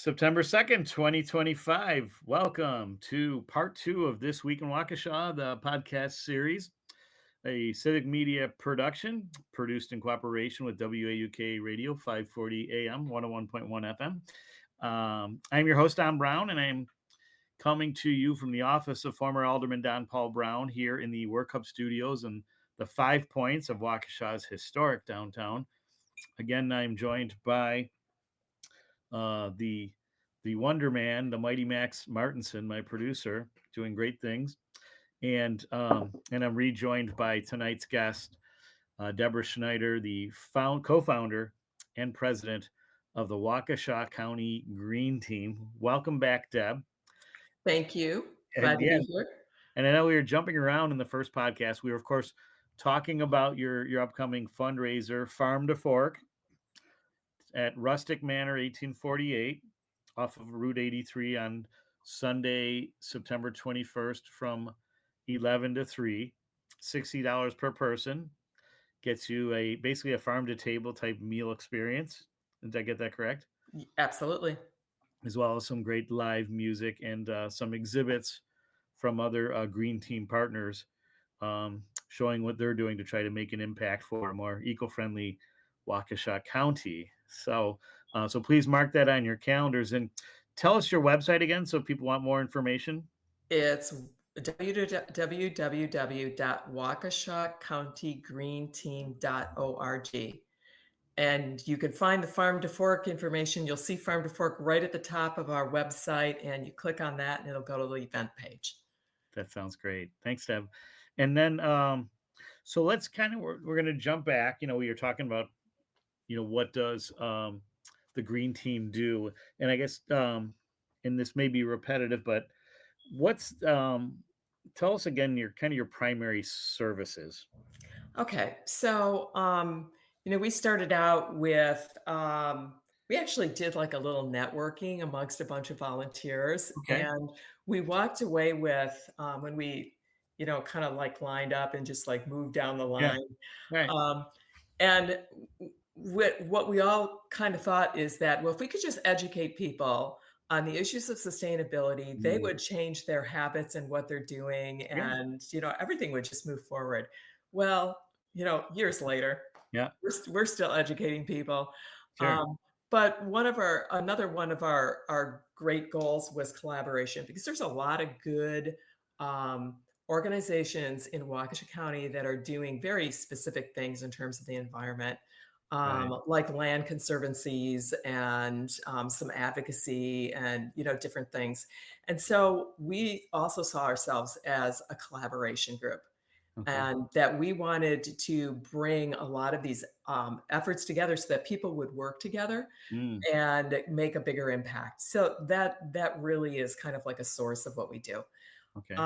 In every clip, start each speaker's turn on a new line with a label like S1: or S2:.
S1: September 2nd, 2025. Welcome to part two of This Week in Waukesha, the podcast series, a civic media production produced in cooperation with WAUK Radio 540 AM, 101.1 FM. I'm your host, Don Browne, and I'm coming to you from the office of former Alderman Don Paul Browne here in the Work Hub Studios and the 5 Points of Waukesha's historic downtown. Again, I'm joined by the Wonder Man, the Mighty Max Martinson, my producer, doing great things, and I'm rejoined by tonight's guest, Debra Schneider, the co-founder and president of the Waukesha County Green Team. Welcome back, Deb.
S2: Thank you. Glad
S1: And
S2: to
S1: yeah,
S2: be here.
S1: and I know we were jumping around in the first podcast. We were, of course, talking about your upcoming fundraiser, Farm to Fork, at Rustic Manor, 1848, off of Route 83 on Sunday, September 21st from 11 to 3. $60 per person gets you basically a farm to table type meal experience. Did I get that correct?
S2: Absolutely.
S1: As well as some great live music and some exhibits from other Green Team partners, showing what they're doing to try to make an impact for a more eco-friendly Waukesha County. So please mark that on your calendars and tell us your website again so if people want more information.
S2: It's www.waukeshacountygreenteam.org. And you can find the Farm to Fork information. You'll see Farm to Fork right at the top of our website, and you click on that and it'll go to the event page.
S1: That sounds great. Thanks, Deb. And then, so let's we're going to jump back. We were talking about, what does the Green Team do? And I guess, and this may be repetitive, but what's, tell us again your primary services.
S2: Okay. So, we started out with, we actually did like a little networking amongst a bunch of volunteers.
S1: Okay.
S2: And we walked away with, when we, kind of like lined up and just like moved down the
S1: Yeah.
S2: line.
S1: Right.
S2: And what we all kind of thought is that, well, if we could just educate people on the issues of sustainability, they would change their habits and what they're doing,
S1: Yeah.
S2: and everything would just move forward. Well, years later,
S1: Yeah.
S2: we're still educating people.
S1: Sure.
S2: But another one of our great goals was collaboration, because there's a lot of good organizations in Waukesha County that are doing very specific things in terms of the environment,
S1: Right.
S2: like land conservancies and some advocacy and different things. And so we also saw ourselves as a collaboration group,
S1: Okay.
S2: and that we wanted to bring a lot of these efforts together so that people would work together
S1: Mm,
S2: and make a bigger impact. So that really is kind of like a source of what we do.
S1: okay.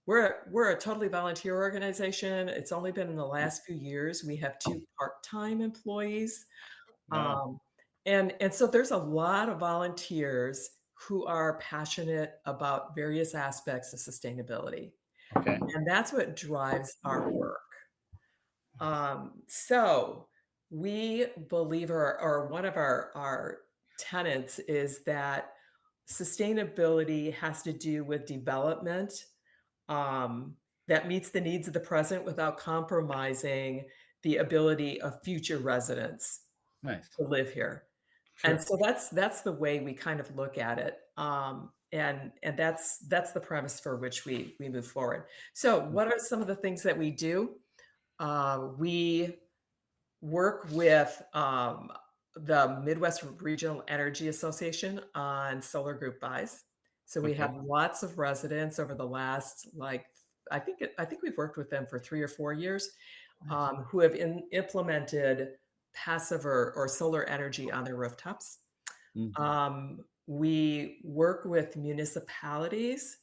S2: We're a totally volunteer organization. It's only been in the last few years. We have 2 part-time employees.
S1: Wow.
S2: Um, and so there's a lot of volunteers who are passionate about various aspects of sustainability,
S1: Okay.
S2: and that's what drives our work. So we believe, or one of our tenets is that sustainability has to do with development that meets the needs of the present without compromising the ability of future residents
S1: Nice.
S2: to live here. And
S1: Sure.
S2: so that's the way we kind of look at it. And that's the premise for which we move forward. So what are some of the things that we do? We work with the Midwest Regional Energy Association on solar group buys. So we
S1: Okay.
S2: have lots of residents over the last, like, I think we've worked with them for 3 or 4 years,
S1: Nice.
S2: who have implemented passive or solar energy on their rooftops.
S1: Mm,
S2: We work with municipalities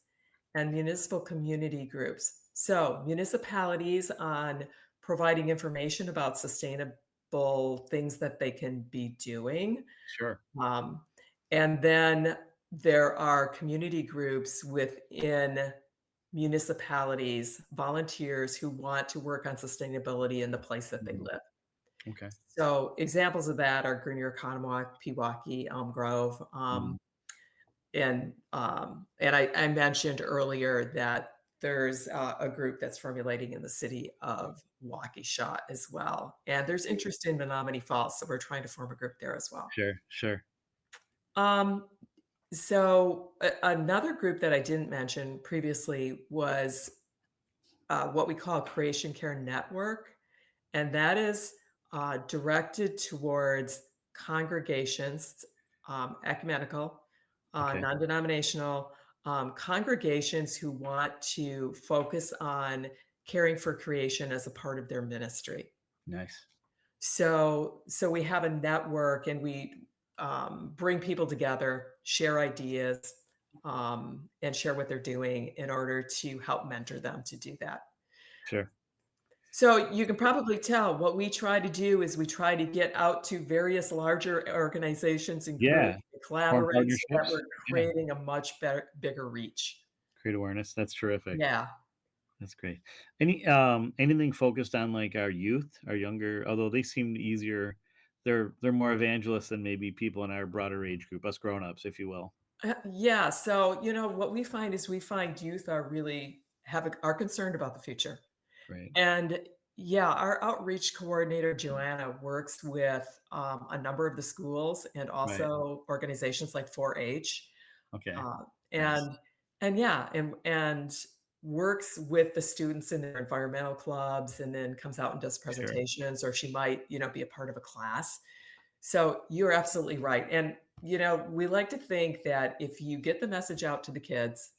S2: and municipal community groups. So municipalities on providing information about sustainable things that they can be doing.
S1: sure.
S2: Um, and then there are community groups within municipalities, volunteers who want to work on sustainability in the place that they
S1: Mhm.
S2: live.
S1: Okay.
S2: So examples of that are Greener Economowoc, Pewaukee, Elm Grove.
S1: Mhm.
S2: I mentioned earlier that there's a group that's formulating in the city of Waukesha as well, and there's interest in Menominee Falls, so we're trying to form a group there as well.
S1: Sure, sure.
S2: Um, Another group that I didn't mention previously was what we call Creation Care Network, and that is directed towards congregations, ecumenical,
S1: Okay,
S2: non-denominational congregations who want to focus on caring for creation as a part of their ministry.
S1: nice.
S2: So we have a network, and we bring people together, share ideas, and share what they're doing in order to help mentor them to do that.
S1: Sure.
S2: So you can probably tell what we try to do is we try to get out to various larger organizations and groups
S1: Yeah.
S2: and
S1: Form
S2: collaborate so that
S1: partnerships.
S2: we're
S1: Yeah.
S2: creating a much better, bigger reach.
S1: Create awareness. That's terrific.
S2: Yeah.
S1: That's great. Anything focused on like our youth, our younger, although they seem easier, they're more evangelists than maybe people in our broader age group, us grown-ups, if you will.
S2: Yeah. So, what we find is we find youth are really are concerned about the future.
S1: Right.
S2: And yeah, our outreach coordinator, Joanna, works with a number of the schools and
S1: Right.
S2: also organizations like 4-H.
S1: Okay.
S2: Uh,
S1: Nice.
S2: and yeah, and works with the students in their environmental clubs, and then comes out and does
S1: Sure.
S2: presentations, or she might, be a part of a class. So you're absolutely right. And, we like to think that if you get the message out to the kids,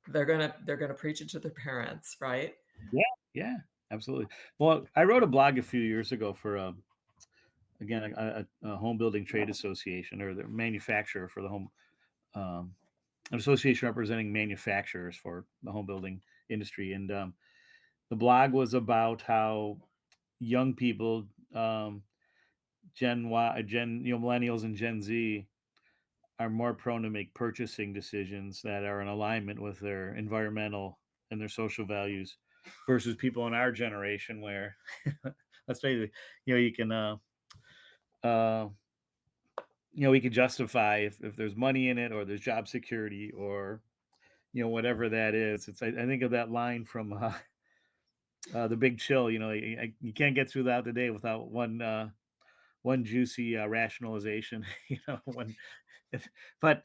S2: they're gonna preach it to their parents, right?
S1: Yeah. Yeah. Absolutely. Well, I wrote a blog a few years ago for again a home building trade association or the manufacturer for the home um, an association representing manufacturers for the home building industry, and the blog was about how young people, Gen Y, millennials and Gen Z, are more prone to make purchasing decisions that are in alignment with their environmental and their social values versus people in our generation where, let's face it, you can, uh, we could justify if there's money in it or there's job security or, whatever that is. I think of that line from The Big Chill. You can't get through that the day without one juicy rationalization. When, but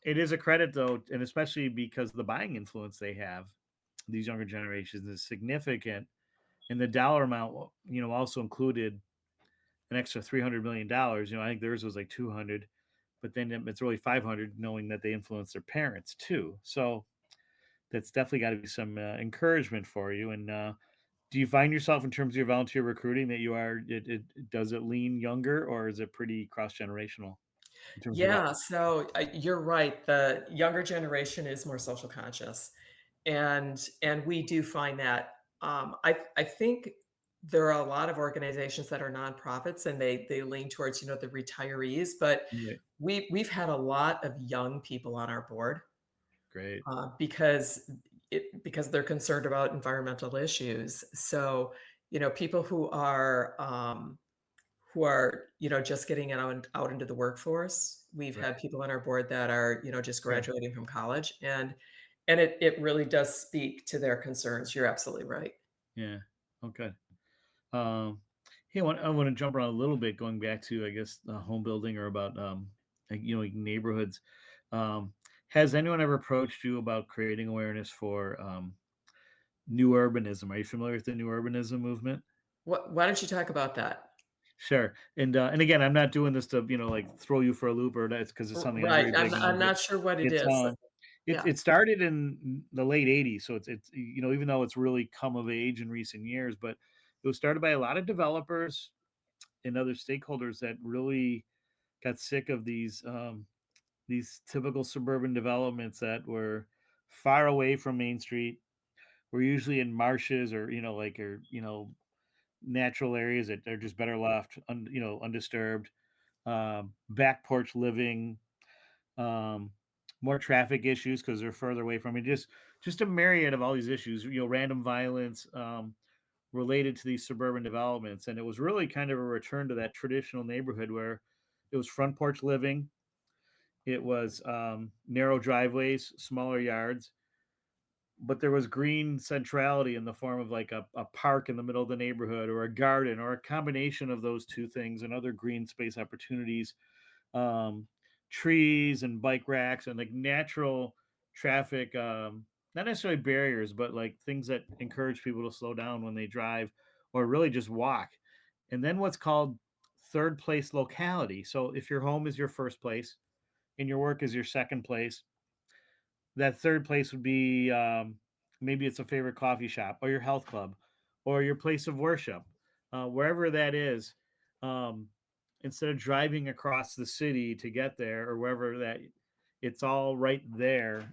S1: it is a credit though, and especially because the buying influence they have, these younger generations is significant, and the dollar amount, also included an extra $300 million. I think theirs was like 200, but then it's really 500, knowing that they influence their parents too. So that's definitely got to be some encouragement for you. And do you find yourself in terms of your volunteer recruiting that you are does it lean younger or is it pretty cross generational in terms of
S2: Yeah, so, you're right, the younger generation is more social conscious, and we do find that, I think there are a lot of organizations that are nonprofits, and they lean towards, the retirees, but
S1: right,
S2: we've had a lot of young people on our board,
S1: great,
S2: because they're concerned about environmental issues. So, people who are, just getting out into the workforce. We've
S1: right,
S2: had people on our board that are, just
S1: sure,
S2: graduating from college, and it really does speak to their concerns. You're absolutely right.
S1: yeah, okay. Um, hey, I want to jump around a little bit, going back to I guess home building or about like, like neighborhoods. Um, has anyone ever approached you about creating awareness for new urbanism? Are you familiar with the new urbanism movement?
S2: Why don't you talk about that?
S1: Sure. And again, I'm not doing this to, like throw you for a loop or that's because it's something I'm
S2: Right.
S1: very
S2: I'm
S1: big into,
S2: I'm
S1: but
S2: not sure what it
S1: it's
S2: is.
S1: it
S2: Yeah.
S1: it started in the late 80s, so it's even though it's really come of age in recent years, but it was started by a lot of developers and other stakeholders that really got sick of these typical suburban developments that were far away from Main Street. We're usually in marshes or like or natural areas that are just better left undisturbed, back porch living, um, more traffic issues because they're further away from it. Just a myriad of all these issues, random violence related to these suburban developments. And it was really kind of a return to that traditional neighborhood where it was front porch living. It was narrow driveways, smaller yards, but there was green centrality in the form of like a park in the middle of the neighborhood or a garden or a combination of those two things and other green space opportunities, um, trees and bike racks and like natural traffic, not necessarily barriers, but like things that encourage people to slow down when they drive or really just walk. And then what's called third place locality. So if your home is your first place and your work is your second place, that third place would be, maybe it's a favorite coffee shop or your health club or your place of worship, wherever that is. Um, Instead of driving across the city to get there or wherever that, it's all right there,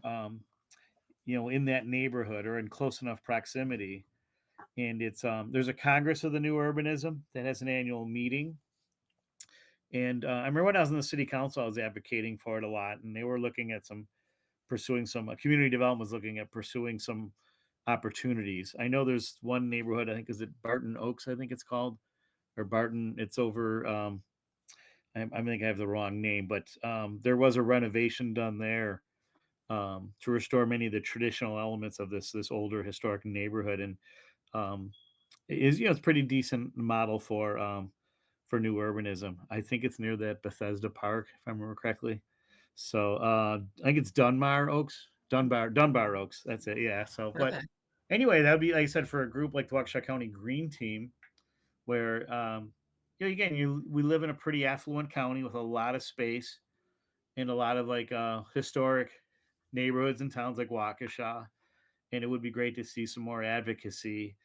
S1: in that neighborhood or in close enough proximity. And it's there's a Congress of the New Urbanism that has an annual meeting. And I remember when I was in the city council, I was advocating for it a lot, and they were looking at some pursuing some community development was looking at pursuing some opportunities. I know there's one neighborhood, I think, is it Barton Oaks, I think it's called, or Barton. It's over. I think I have the wrong name, but there was a renovation done there, to restore many of the traditional elements of this older historic neighborhood, and it is, it's pretty decent model for new urbanism. I think it's near that Bethesda Park, if I remember correctly. So I think it's Dunbar Oaks. That's it. Yeah. So, but
S2: Okay.
S1: anyway, that would be, like I said, for a group like the Waukesha County Green Team, where again, we live in a pretty affluent county with a lot of space and a lot of like historic neighborhoods and towns like Waukesha, and it would be great to see some more advocacy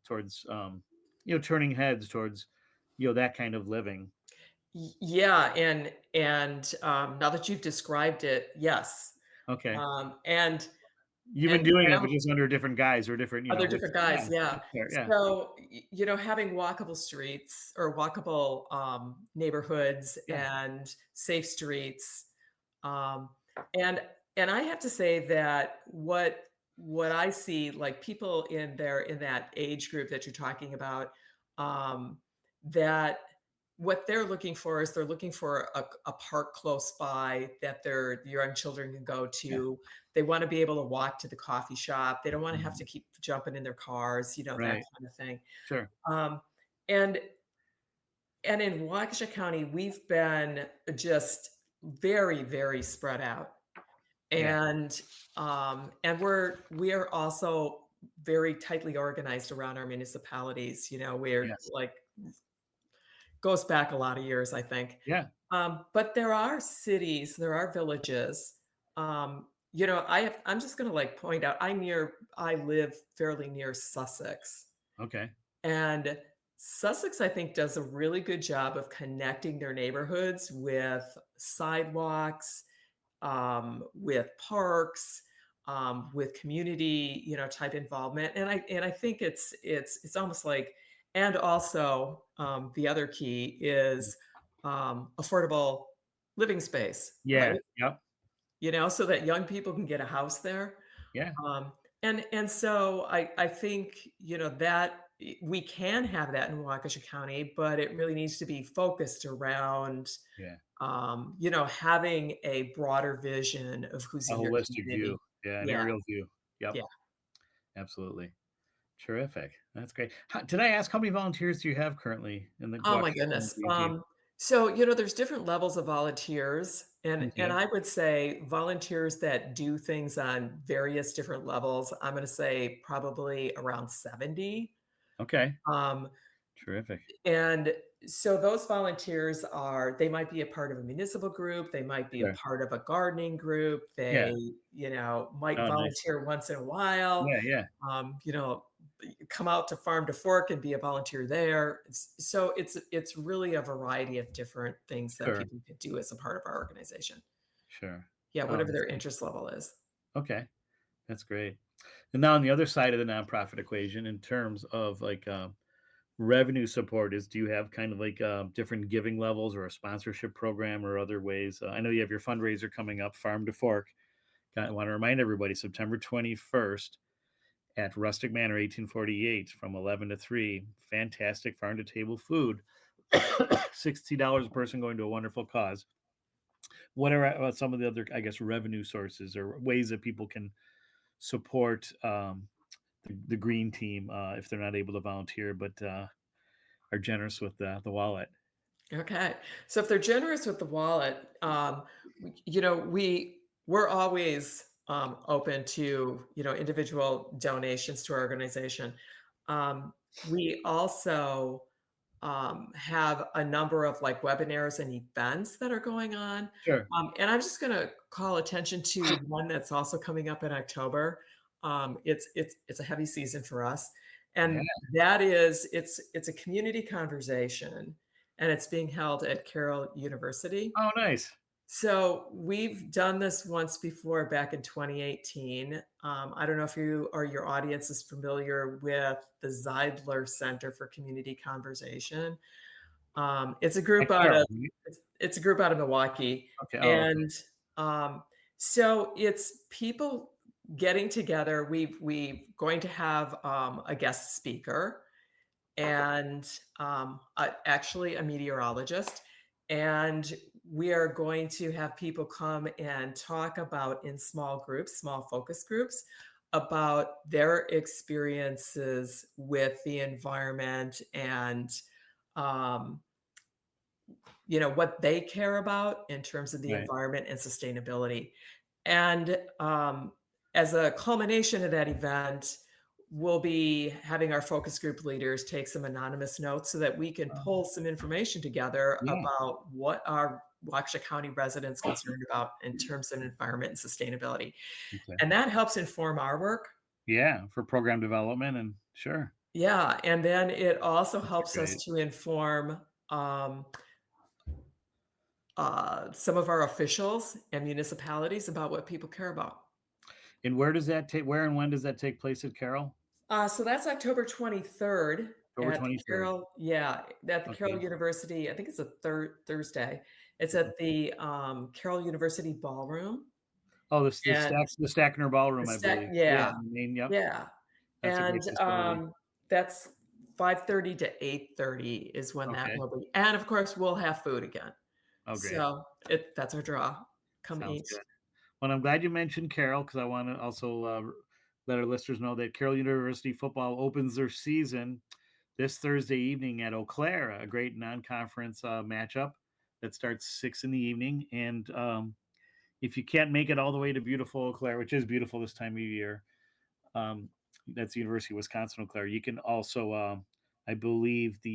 S1: towards turning heads towards that kind of living.
S2: Yeah, and now that you've described it, yes.
S1: Okay.
S2: And
S1: You've been
S2: and
S1: doing
S2: and
S1: it,
S2: I'm
S1: but just under different guys or different,
S2: other
S1: with
S2: different
S1: yeah,
S2: guys, yeah.
S1: that's fair, yeah,
S2: So, having walkable streets or walkable, neighborhoods
S1: yeah,
S2: and safe streets, um, and and I have to say that what I see, like, people in that age group that you're talking about, um, that what they're looking for is they're looking for a park close by that their young children can go
S1: yeah,
S2: to. They wanna be able to walk to the coffee shop. They don't wanna have
S1: mhm,
S2: to keep jumping in their cars, that
S1: right,
S2: kind of thing.
S1: sure,
S2: Um, and and in Waukesha County, we've been just very, very spread out.
S1: yeah,
S2: And we are also very tightly organized around our municipalities. We're
S1: yes,
S2: like goes back a lot of years, I think.
S1: yeah,
S2: But there are cities, there are villages. I'm just gonna like point out I live fairly near Sussex.
S1: okay,
S2: And Sussex, I think, does a really good job of connecting their neighborhoods with sidewalks, with parks, with community, type involvement. And I think it's almost like, and also the other key
S1: mm,
S2: is affordable living space, right?
S1: yeah, yep,
S2: So that young people can get a house there.
S1: yeah,
S2: Um, and so I think, that we can have that in Waukesha County, but it really needs to be focused around,
S1: yeah,
S2: having a broader vision of who's
S1: a
S2: in your
S1: holistic view,
S2: community.
S1: yeah, an
S2: Yeah,
S1: aerial view, yep,
S2: yeah.
S1: absolutely, terrific, that's great. Did I ask how many volunteers do you have currently in the
S2: Oh my
S1: Waukesha County
S2: goodness.
S1: Green Team?
S2: So, there's different levels of volunteers, and
S1: Okay,
S2: I would say volunteers that do things on various different levels, I'm gonna say probably around 70.
S1: okay,
S2: Um,
S1: terrific,
S2: And so those volunteers they might be a part of a municipal group, they might be a
S1: sure,
S2: part of a gardening group,
S1: yeah,
S2: they, might
S1: oh, nice,
S2: volunteer once in a while,
S1: yeah, yeah,
S2: um, you know, come out to farm to fork and be a volunteer there. So it's really a variety of different things that
S1: sure,
S2: people could do as a part of our organization.
S1: sure,
S2: Yeah,
S1: oh,
S2: whatever
S1: that's
S2: their
S1: great,
S2: interest level is.
S1: okay. That's great. And now on the other side of the nonprofit equation, in terms of like revenue support, is do you have kind of like different giving levels or a sponsorship program or other ways? I know you have your fundraiser coming up, Farm to Fork. I want to remind everybody, September 21st at Rustic Manor, 1848, from 11 to 3. Fantastic farm to table food. $60 a person going to a wonderful cause. what are some of the other, I guess, revenue sources or ways that people can support the green team if they're not able to volunteer, but are generous with the wallet?
S2: Okay. So if they're generous with the wallet, we're always open to individual donations to our organization. Um, we also have a number of like webinars and events that are going on.
S1: Sure.
S2: And I'm just going to call attention to one that's also coming up in October. It's a heavy season for us,
S1: Yeah.
S2: and that is it's a community conversation, and it's being held at Carroll University.
S1: Oh, nice.
S2: So we've done this once before back in 2018. I don't know if you or your audience is familiar with the Zeidler Center for Community Conversation. It's a
S1: At
S2: group out
S1: Carroll,
S2: of
S1: right?
S2: it's a group out of Milwaukee,
S1: Okay. Oh, okay.
S2: and um, so it's people getting together. We going to have a guest speaker and actually a meteorologist. And we are going to have people come and talk about in small groups, small focus groups, about their experiences with the environment and um, what they care about in terms of the
S1: Right.
S2: environment and sustainability. And as a culmination of that event, we'll be having our focus group leaders take some anonymous notes so that we can pull some information together
S1: Yeah.
S2: about what our Waukesha County residents concerned about in terms of environment and sustainability.
S1: Okay.
S2: And that helps inform our work.
S1: Yeah, for program development and sure.
S2: Yeah. And then it also
S1: That's
S2: helps us
S1: great.
S2: to inform um, some of our officials and municipalities about what people care about.
S1: And where does that take? Where and when does that take place at Carroll?
S2: So that's October 23rd
S1: October
S2: at the
S1: 23rd.
S2: Carroll, yeah, at the Carroll
S1: Okay.
S2: University. I think it's a Thursday. It's
S1: Mhm.
S2: at the Carroll University Ballroom,
S1: Oh,
S2: and
S1: the Stackner
S2: the
S1: Ballroom, I
S2: stack,
S1: believe. Yeah,
S2: yeah,
S1: the main. Yep,
S2: yeah,
S1: that's a great
S2: and
S1: facility.
S2: that's 5:30 to 8:30 is when that
S1: Okay.
S2: will be, and of course we'll have food again.
S1: Oh, great.
S2: So that's our draw. Come
S1: Sounds
S2: eat.
S1: good. Well, I'm glad you mentioned Carroll because I want to also let our listeners know that Carroll University football opens their season this Thursday evening at Eau Claire, a great non-conference matchup that starts 6 in the evening. And if you can't make it all the way to beautiful Eau Claire, which is beautiful this time of year, um, that's the University of Wisconsin Eau Claire. You can also, I believe, the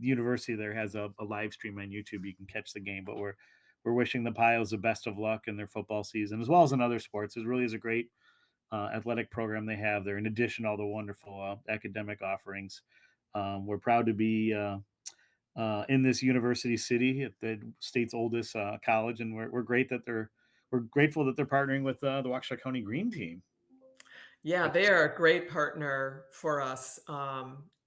S1: university there has a live stream on YouTube. You can catch the game. But we're wishing the Pios the best of luck in their football season, as well as in other sports. It really is a great athletic program they have there. In addition to all the wonderful academic offerings, we're proud to be in this university city at the state's oldest college, and we're grateful that they're partnering with the Waukesha County Green Team.
S2: Yeah,
S1: Like,
S2: they are a great partner for us.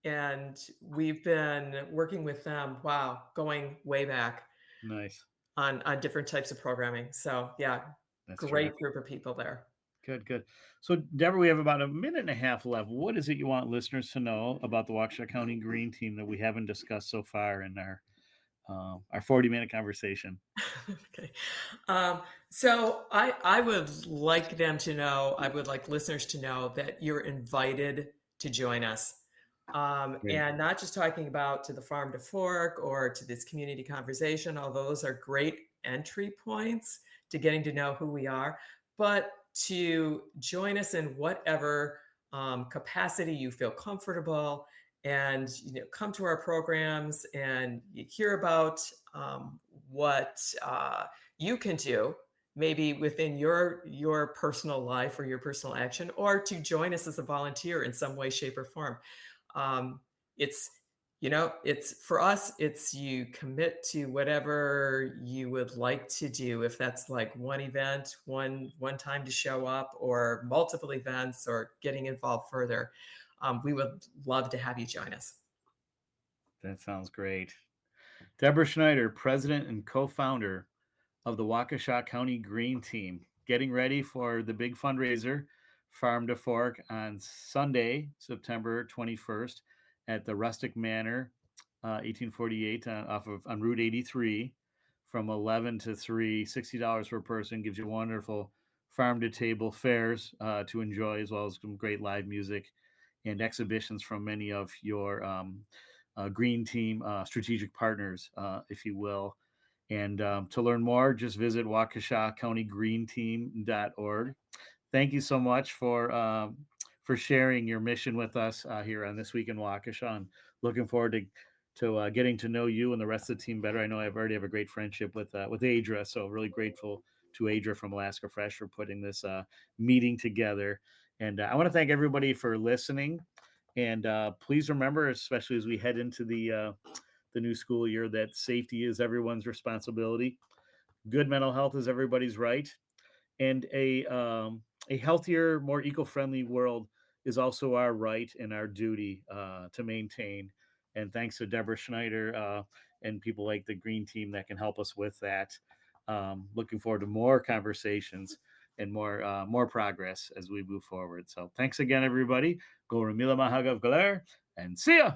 S2: And we've been working with them, wow, going way back
S1: nice.
S2: on different types of programming. So yeah,
S1: That's
S2: great
S1: terrific.
S2: group of people there.
S1: Good, good. So, Deborah, we have about a minute and a half left. What is it you want listeners to know about the Waukesha County Green Team that we haven't discussed so far in our 40-minute conversation?
S2: Okay. Um, so I would like them to know, I would like listeners to know that you're invited to join us.
S1: Great.
S2: And not just talking about to the farm to fork or to this community conversation, although those are great entry points to getting to know who we are, but to join us in whatever capacity you feel comfortable, and come to our programs and you hear about what you can do maybe within your personal life or your personal action, or to join us as a volunteer in some way, shape, or form. um, it's it's for us, it's you commit to whatever you would like to do, if that's like one event, one time to show up, or multiple events, or getting involved further. We would love to have you join us.
S1: That sounds great. Debra Schneider, president and co-founder of the Waukesha County Green Team, getting ready for the big fundraiser, Farm to Fork, on Sunday, September 21st, at the Rustic Manor, 1848, off of on Route 83, from 11 to 3, $60 per person, gives you wonderful farm to table fairs to enjoy, as well as some great live music and exhibitions from many of your green team strategic partners, if you will. And to learn more, just visit Waukesha County Green Team.org. Thank you so much for sharing your mission with us here on This Week in Waukesha. And looking forward to getting to know you and the rest of the team better. I know I've already have a great friendship with Adra, so really grateful to Adra from Alaska Fresh for putting this meeting together. And I want to thank everybody for listening. And please remember, especially as we head into the new school year, that safety is everyone's responsibility. Good mental health is everybody's right, and a healthier, more eco-friendly world is also our right and our duty to maintain. And thanks to Debra Schneider and people like the Green Team that can help us with that. Looking forward to more conversations and more progress as we move forward. So thanks again, everybody. Go Ramila Mahagav Galer, and see ya.